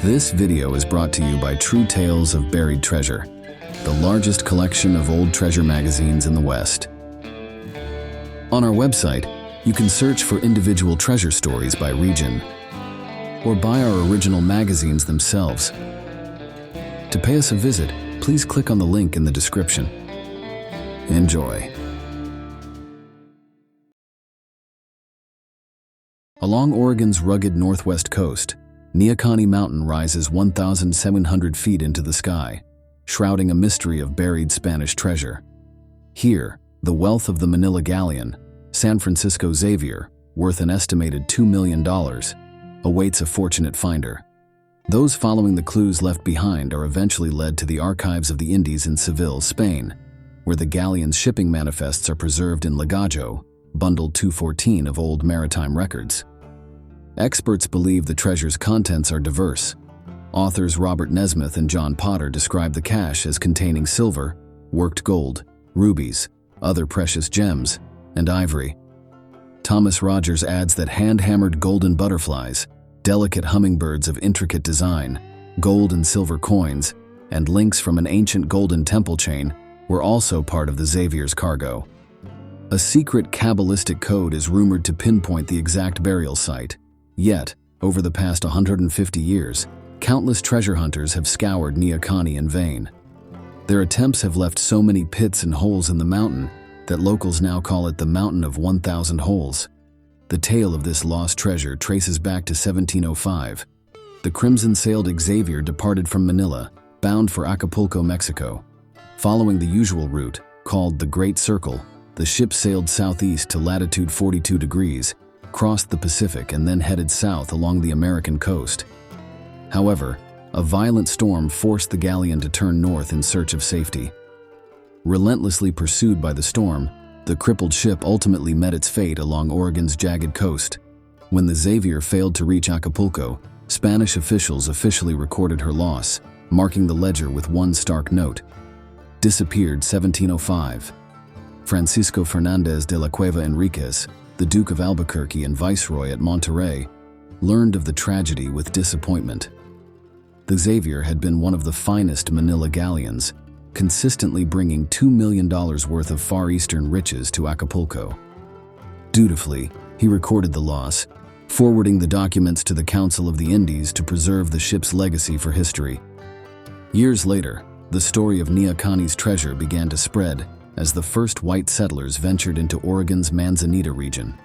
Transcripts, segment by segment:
This video is brought to you by True Tales of Buried Treasure, the largest collection of old treasure magazines in the West. On our website, you can search for individual treasure stories by region, or buy our original magazines themselves. To pay us a visit, please click on the link in the description. Enjoy. Along Oregon's rugged northwest coast, Neahkahnie Mountain rises 1,700 feet into the sky, shrouding a mystery of buried Spanish treasure. Here, the wealth of the Manila galleon, San Francisco Xavier, worth an estimated $2 million, awaits a fortunate finder. Those following the clues left behind are eventually led to the archives of the Indies in Seville, Spain, where the galleon's shipping manifests are preserved in Legajo, Bundle 214 of old maritime records. Experts believe the treasure's contents are diverse. Authors Robert Nesmith and John Potter describe the cache as containing silver, worked gold, rubies, other precious gems, and ivory. Thomas Rogers adds that hand-hammered golden butterflies, delicate hummingbirds of intricate design, gold and silver coins, and links from an ancient golden temple chain were also part of the Xavier's cargo. A secret Kabbalistic code is rumored to pinpoint the exact burial site. Yet, over the past 150 years, countless treasure hunters have scoured Neahkahnie in vain. Their attempts have left so many pits and holes in the mountain that locals now call it the Mountain of 1,000 Holes. The tale of this lost treasure traces back to 1705. The crimson-sailed Xavier departed from Manila, bound for Acapulco, Mexico. Following the usual route, called the Great Circle, the ship sailed southeast to latitude 42 degrees, crossed the Pacific, and then headed south along the American coast. However, a violent storm forced the galleon to turn north in search of safety. Relentlessly pursued by the storm, the crippled ship ultimately met its fate along Oregon's jagged coast. When the Xavier failed to reach Acapulco, Spanish officials officially recorded her loss, marking the ledger with one stark note: disappeared 1705. Francisco Fernandez de la Cueva Enriquez, the Duke of Albuquerque and Viceroy at Monterrey, learned of the tragedy with disappointment. The Xavier had been one of the finest Manila galleons, consistently bringing $2 million worth of Far Eastern riches to Acapulco. Dutifully, he recorded the loss, forwarding the documents to the Council of the Indies to preserve the ship's legacy for history. Years later, the story of Neahkahnie's treasure began to spread as the first white settlers ventured into Oregon's Manzanita region.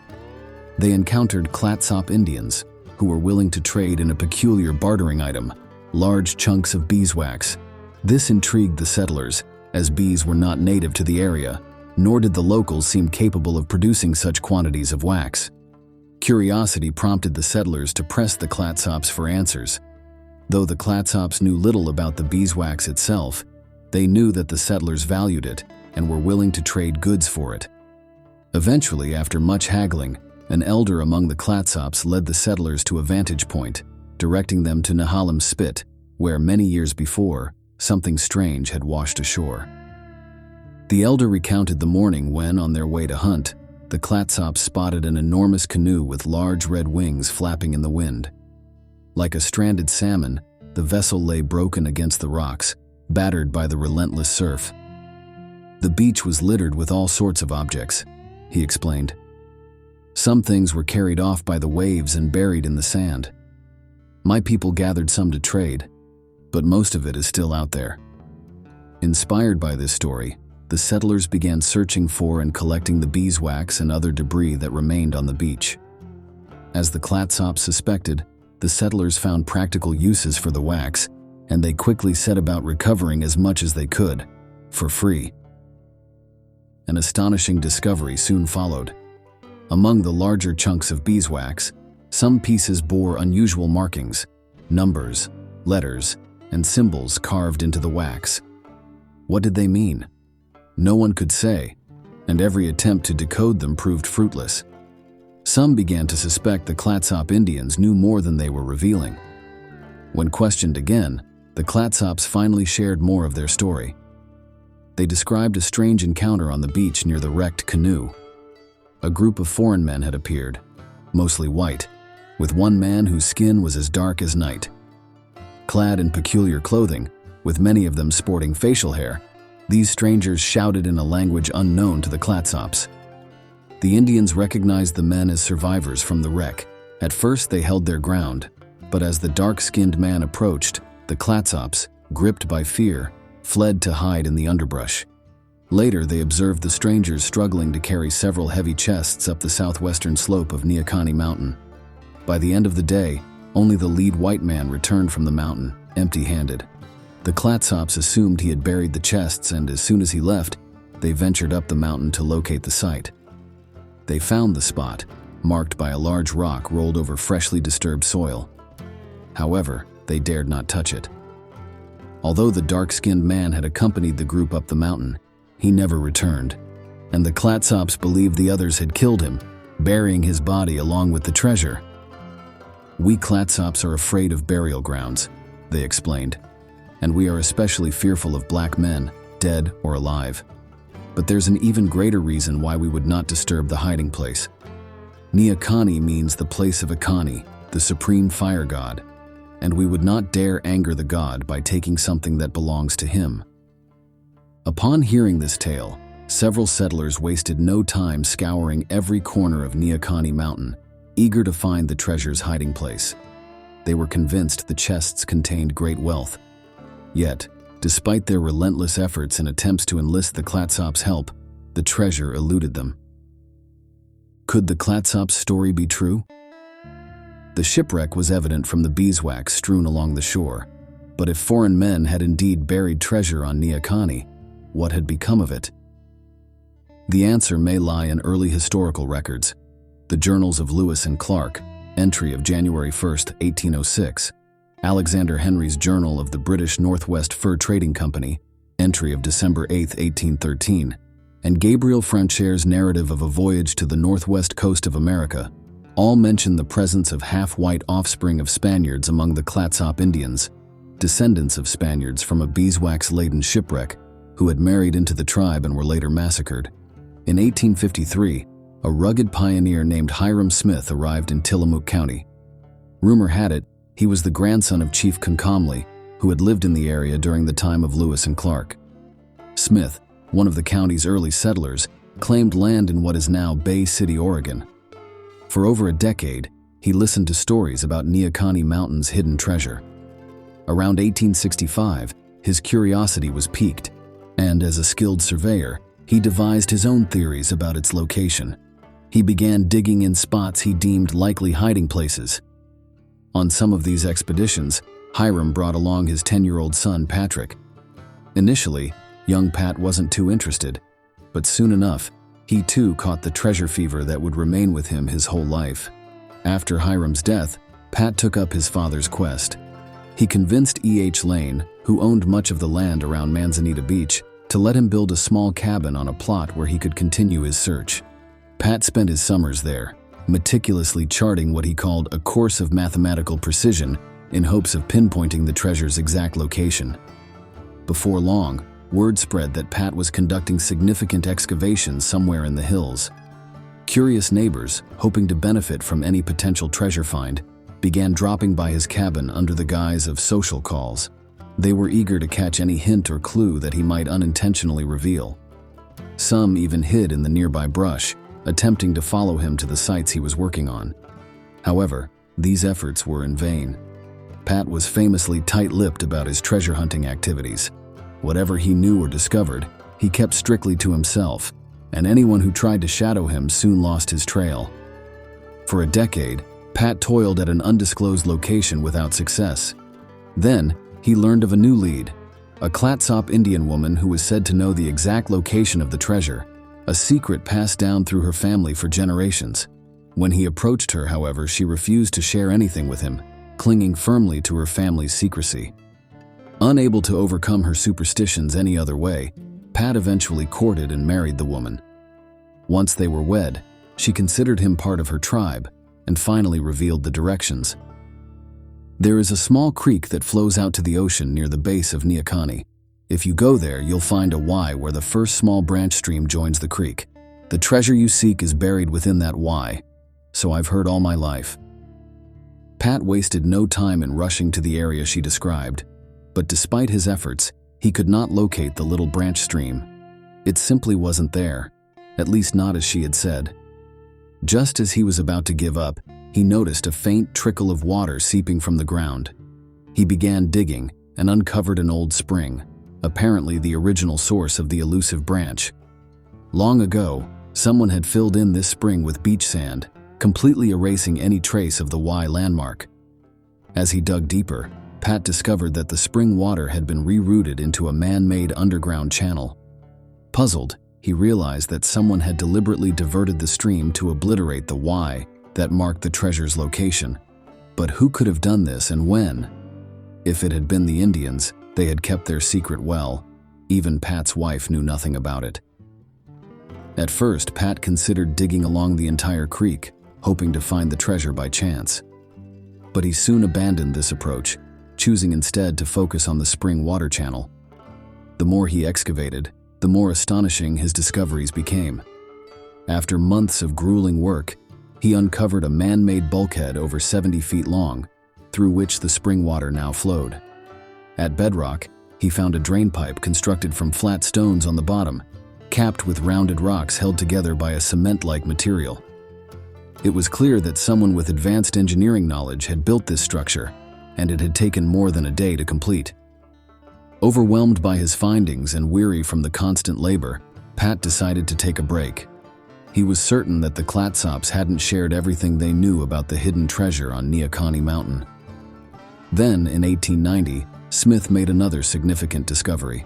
They encountered Clatsop Indians, who were willing to trade in a peculiar bartering item: large chunks of beeswax. This intrigued the settlers, as bees were not native to the area, nor did the locals seem capable of producing such quantities of wax. Curiosity prompted the settlers to press the Clatsops for answers. Though the Clatsops knew little about the beeswax itself, they knew that the settlers valued it and were willing to trade goods for it. Eventually, after much haggling, an elder among the Clatsops led the settlers to a vantage point, directing them to Nehalem Spit, where many years before, something strange had washed ashore. The elder recounted the morning when, on their way to hunt, the Clatsops spotted an enormous canoe with large red wings flapping in the wind. Like a stranded salmon, the vessel lay broken against the rocks, battered by the relentless surf. The beach was littered with all sorts of objects, he explained. Some things were carried off by the waves and buried in the sand. My people gathered some to trade, but most of it is still out there. Inspired by this story, the settlers began searching for and collecting the beeswax and other debris that remained on the beach. As the Clatsops suspected, the settlers found practical uses for the wax, and they quickly set about recovering as much as they could, for free. An astonishing discovery soon followed. Among the larger chunks of beeswax, some pieces bore unusual markings: numbers, letters, and symbols carved into the wax. What did they mean? No one could say, and every attempt to decode them proved fruitless. Some began to suspect the Clatsop Indians knew more than they were revealing. When questioned again, the Clatsops finally shared more of their story. They described a strange encounter on the beach near the wrecked canoe. A group of foreign men had appeared, mostly white, with one man whose skin was as dark as night. Clad in peculiar clothing, with many of them sporting facial hair, these strangers shouted in a language unknown to the Clatsops. The Indians recognized the men as survivors from the wreck. At first they held their ground, but as the dark-skinned man approached, the Clatsops, gripped by fear, fled to hide in the underbrush. Later they observed the strangers struggling to carry several heavy chests up the southwestern slope of Neahkahnie Mountain. By the end of the day, only the lead white man returned from the mountain, empty-handed. The Clatsops assumed he had buried the chests, and as soon as he left, they ventured up the mountain to locate the site. They found the spot, marked by a large rock rolled over freshly disturbed soil. However, they dared not touch it. Although the dark-skinned man had accompanied the group up the mountain, he never returned, and the Clatsops believed the others had killed him, burying his body along with the treasure. "We Clatsops are afraid of burial grounds," they explained, "and we are especially fearful of black men, dead or alive. But there's an even greater reason why we would not disturb the hiding place. Neahkahnie means the place of Akani, the supreme fire god, and we would not dare anger the god by taking something that belongs to him." Upon hearing this tale, several settlers wasted no time scouring every corner of Neahkahnie Mountain, eager to find the treasure's hiding place. They were convinced the chests contained great wealth. Yet, despite their relentless efforts and attempts to enlist the Clatsops' help, the treasure eluded them. Could the Clatsops' story be true? The shipwreck was evident from the beeswax strewn along the shore, but if foreign men had indeed buried treasure on Neahkahnie, what had become of it? The answer may lie in early historical records. The journals of Lewis and Clark, entry of January 1, 1806, Alexander Henry's Journal of the British Northwest Fur Trading Company, entry of December 8, 1813, and Gabriel Francher's narrative of a voyage to the northwest coast of America, all mention the presence of half-white offspring of Spaniards among the Clatsop Indians, descendants of Spaniards from a beeswax-laden shipwreck who had married into the tribe and were later massacred. In 1853, a rugged pioneer named Hiram Smith arrived in Tillamook County. Rumor had it he was the grandson of Chief Concomly, who had lived in the area during the time of Lewis and Clark. Smith, one of the county's early settlers, claimed land in what is now Bay City, Oregon. For over a decade, he listened to stories about Neahkahnie Mountain's hidden treasure. Around 1865, his curiosity was piqued, and as a skilled surveyor, he devised his own theories about its location. He began digging in spots he deemed likely hiding places. On some of these expeditions, Hiram brought along his 10-year-old son, Patrick. Initially, young Pat wasn't too interested, but soon enough, he too caught the treasure fever that would remain with him his whole life. After Hiram's death, Pat took up his father's quest. He convinced E.H. Lane, who owned much of the land around Manzanita Beach, to let him build a small cabin on a plot where he could continue his search. Pat spent his summers there, meticulously charting what he called a course of mathematical precision in hopes of pinpointing the treasure's exact location. Before long, word spread that Pat was conducting significant excavations somewhere in the hills. Curious neighbors, hoping to benefit from any potential treasure find, began dropping by his cabin under the guise of social calls. They were eager to catch any hint or clue that he might unintentionally reveal. Some even hid in the nearby brush, attempting to follow him to the sites he was working on. However, these efforts were in vain. Pat was famously tight-lipped about his treasure hunting activities. Whatever he knew or discovered, he kept strictly to himself, and anyone who tried to shadow him soon lost his trail. For a decade, Pat toiled at an undisclosed location without success. Then, he learned of a new lead, a Clatsop Indian woman who was said to know the exact location of the treasure, a secret passed down through her family for generations. When he approached her, however, she refused to share anything with him, clinging firmly to her family's secrecy. Unable to overcome her superstitions any other way, Pat eventually courted and married the woman. Once they were wed, she considered him part of her tribe and finally revealed the directions. There is a small creek that flows out to the ocean near the base of Neahkahnie. If you go there, you'll find a Y where the first small branch stream joins the creek. The treasure you seek is buried within that Y, so I've heard all my life. Pat wasted no time in rushing to the area she described, but despite his efforts, he could not locate the little branch stream. It simply wasn't there, at least not as she had said. Just as he was about to give up, he noticed a faint trickle of water seeping from the ground. He began digging and uncovered an old spring, apparently the original source of the elusive branch. Long ago, someone had filled in this spring with beach sand, completely erasing any trace of the Y landmark. As he dug deeper, Pat discovered that the spring water had been rerouted into a man-made underground channel. Puzzled, he realized that someone had deliberately diverted the stream to obliterate the Y that marked the treasure's location. But who could have done this and when? If it had been the Indians, they had kept their secret well. Even Pat's wife knew nothing about it. At first, Pat considered digging along the entire creek, hoping to find the treasure by chance. But he soon abandoned this approach, choosing instead to focus on the spring water channel. The more he excavated, the more astonishing his discoveries became. After months of grueling work, he uncovered a man-made bulkhead over 70 feet long, through which the spring water now flowed. At bedrock, he found a drain pipe constructed from flat stones on the bottom, capped with rounded rocks held together by a cement-like material. It was clear that someone with advanced engineering knowledge had built this structure, and it had taken more than a day to complete. Overwhelmed by his findings and weary from the constant labor, Pat decided to take a break. He was certain that the Clatsops hadn't shared everything they knew about the hidden treasure on Neahkahnie Mountain. Then, in 1890, Smith made another significant discovery.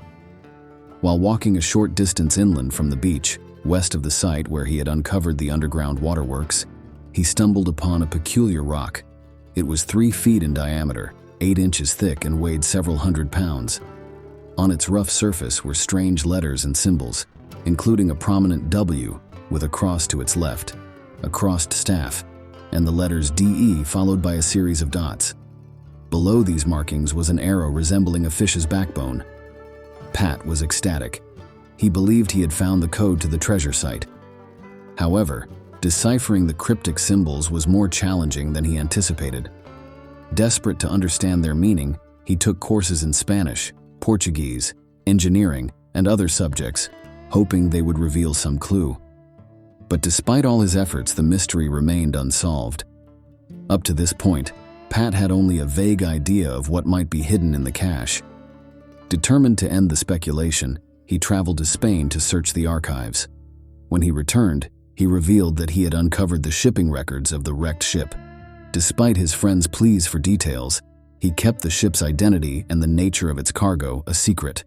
While walking a short distance inland from the beach, west of the site where he had uncovered the underground waterworks, he stumbled upon a peculiar rock. It was 3 feet in diameter, 8 inches thick, and weighed several hundred pounds. On its rough surface were strange letters and symbols, including a prominent W with a cross to its left, a crossed staff, and the letters DE followed by a series of dots. Below these markings was an arrow resembling a fish's backbone. Pat was ecstatic. He believed he had found the code to the treasure site. However, deciphering the cryptic symbols was more challenging than he anticipated. Desperate to understand their meaning, he took courses in Spanish, Portuguese, engineering, and other subjects, hoping they would reveal some clue. But despite all his efforts, the mystery remained unsolved. Up to this point, Pat had only a vague idea of what might be hidden in the cache. Determined to end the speculation, he traveled to Spain to search the archives. When he returned, he revealed that he had uncovered the shipping records of the wrecked ship. Despite his friend's pleas for details, he kept the ship's identity and the nature of its cargo a secret.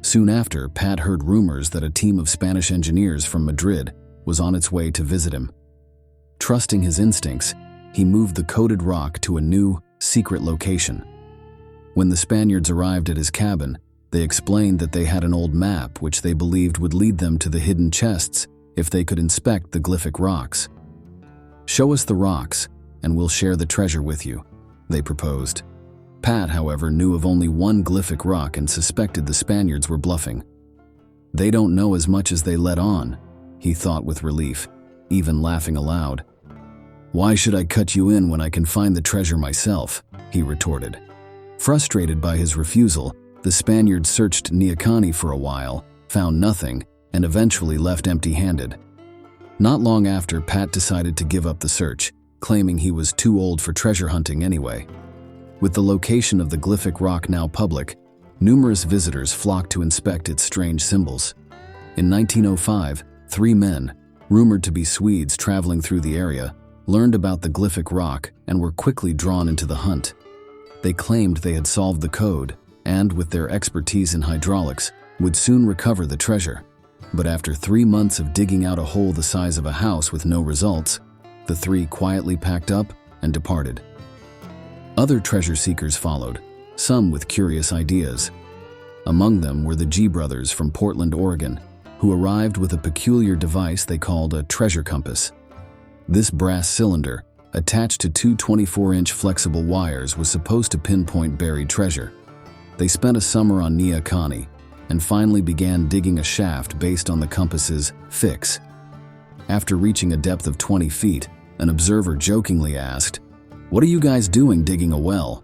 Soon after, Pat heard rumors that a team of Spanish engineers from Madrid was on its way to visit him. Trusting his instincts, he moved the coated rock to a new, secret location. When the Spaniards arrived at his cabin, they explained that they had an old map which they believed would lead them to the hidden chests if they could inspect the glyphic rocks. "Show us the rocks, and we'll share the treasure with you," they proposed. Pat, however, knew of only one glyphic rock and suspected the Spaniards were bluffing. "They don't know as much as they let on," he thought with relief, even laughing aloud. "Why should I cut you in when I can find the treasure myself?" he retorted. Frustrated by his refusal, the Spaniards searched Neahkahnie for a while, found nothing, and eventually left empty-handed. Not long after, Pat decided to give up the search, claiming he was too old for treasure hunting anyway. With the location of the glyphic rock now public, numerous visitors flocked to inspect its strange symbols. In 1905, 3 men, rumored to be Swedes traveling through the area, learned about the glyphic rock and were quickly drawn into the hunt. They claimed they had solved the code and, with their expertise in hydraulics, would soon recover the treasure. But after 3 months of digging out a hole the size of a house with no results, the 3 quietly packed up and departed. Other treasure seekers followed, some with curious ideas. Among them were the G brothers from Portland, Oregon, who arrived with a peculiar device they called a treasure compass. This brass cylinder, attached to 2 24-inch flexible wires, was supposed to pinpoint buried treasure. They spent a summer on Neahkahnie and finally began digging a shaft based on the compass's fix. After reaching a depth of 20 feet, an observer jokingly asked, "What are you guys doing digging a well?"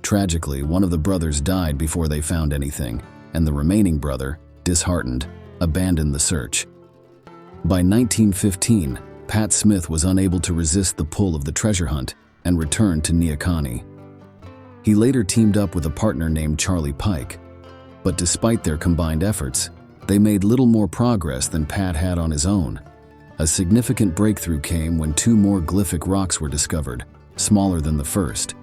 Tragically, one of the brothers died before they found anything, and the remaining brother, disheartened, abandoned the search. By 1915, Pat Smith was unable to resist the pull of the treasure hunt and returned to Neahkahnie. He later teamed up with a partner named Charlie Pike, but despite their combined efforts, they made little more progress than Pat had on his own. A significant breakthrough came when 2 more glyphic rocks were discovered, smaller than the first.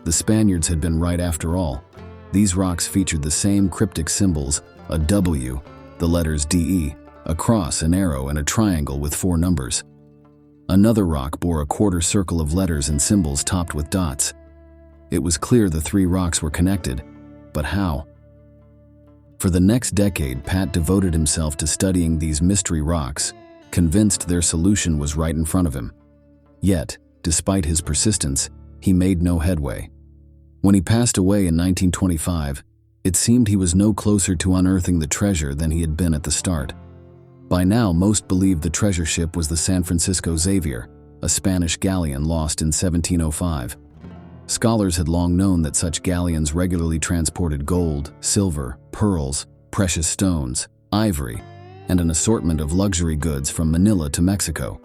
The Spaniards had been right after all. These rocks featured the same cryptic symbols: a W, the letters DE, a cross, an arrow, and a triangle with 4 numbers. Another rock bore a quarter circle of letters and symbols topped with dots. It was clear the 3 rocks were connected, but how? For the next decade, Pat devoted himself to studying these mystery rocks, convinced their solution was right in front of him. Yet, despite his persistence, he made no headway. When he passed away in 1925, it seemed he was no closer to unearthing the treasure than he had been at the start. By now, most believed the treasure ship was the San Francisco Xavier, a Spanish galleon lost in 1705. Scholars had long known that such galleons regularly transported gold, silver, pearls, precious stones, ivory, and an assortment of luxury goods from Manila to Mexico.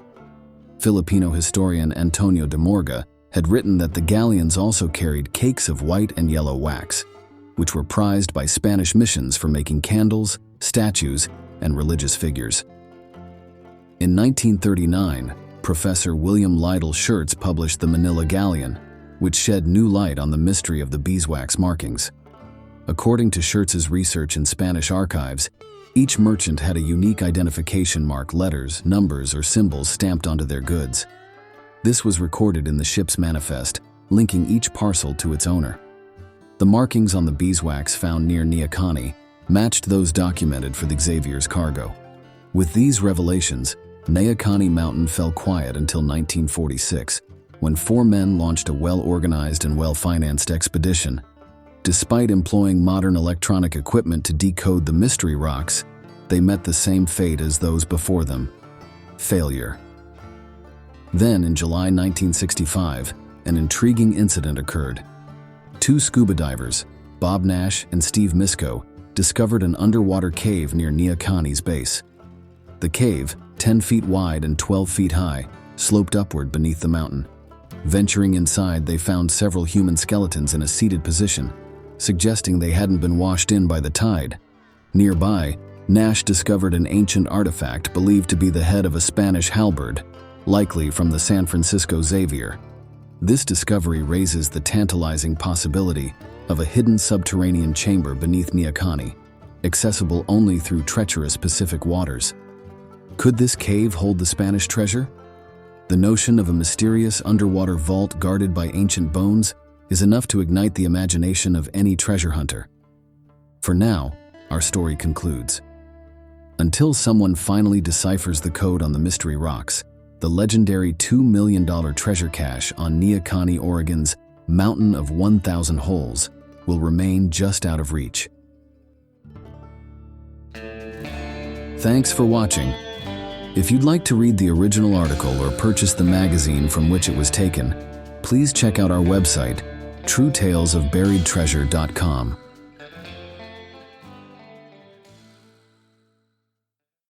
Filipino historian Antonio de Morga had written that the galleons also carried cakes of white and yellow wax, which were prized by Spanish missions for making candles, statues, and religious figures. In 1939, Professor William Lytle Shirts published the Manila Galleon, which shed new light on the mystery of the beeswax markings. According to Shirts's research in Spanish archives, each merchant had a unique identification mark, letters, numbers, or symbols stamped onto their goods. This was recorded in the ship's manifest, linking each parcel to its owner. The markings on the beeswax found near Neahkahnie matched those documented for the Xavier's cargo. With these revelations, Neahkahnie Mountain fell quiet until 1946, when 4 men launched a well-organized and well-financed expedition. Despite employing modern electronic equipment to decode the mystery rocks, they met the same fate as those before them: failure. Then, in July 1965, an intriguing incident occurred. 2 scuba divers, Bob Nash and Steve Misko, discovered an underwater cave near Neahkahnie's base. The cave, 10 feet wide and 12 feet high, sloped upward beneath the mountain. Venturing inside, they found several human skeletons in a seated position, suggesting they hadn't been washed in by the tide. Nearby, Nash discovered an ancient artifact believed to be the head of a Spanish halberd, likely from the San Francisco Xavier. This discovery raises the tantalizing possibility of a hidden subterranean chamber beneath Neahkahnie, accessible only through treacherous Pacific waters. Could this cave hold the Spanish treasure? The notion of a mysterious underwater vault guarded by ancient bones is enough to ignite the imagination of any treasure hunter. For now, our story concludes. Until someone finally deciphers the code on the mystery rocks, the legendary $2 million treasure cache on Neahkahnie, Oregon's Mountain of 1,000 Holes will remain just out of reach. Thanks for watching. If you'd like to read the original article or purchase the magazine from which it was taken, please check out our website, truetalesofburiedtreasure.com.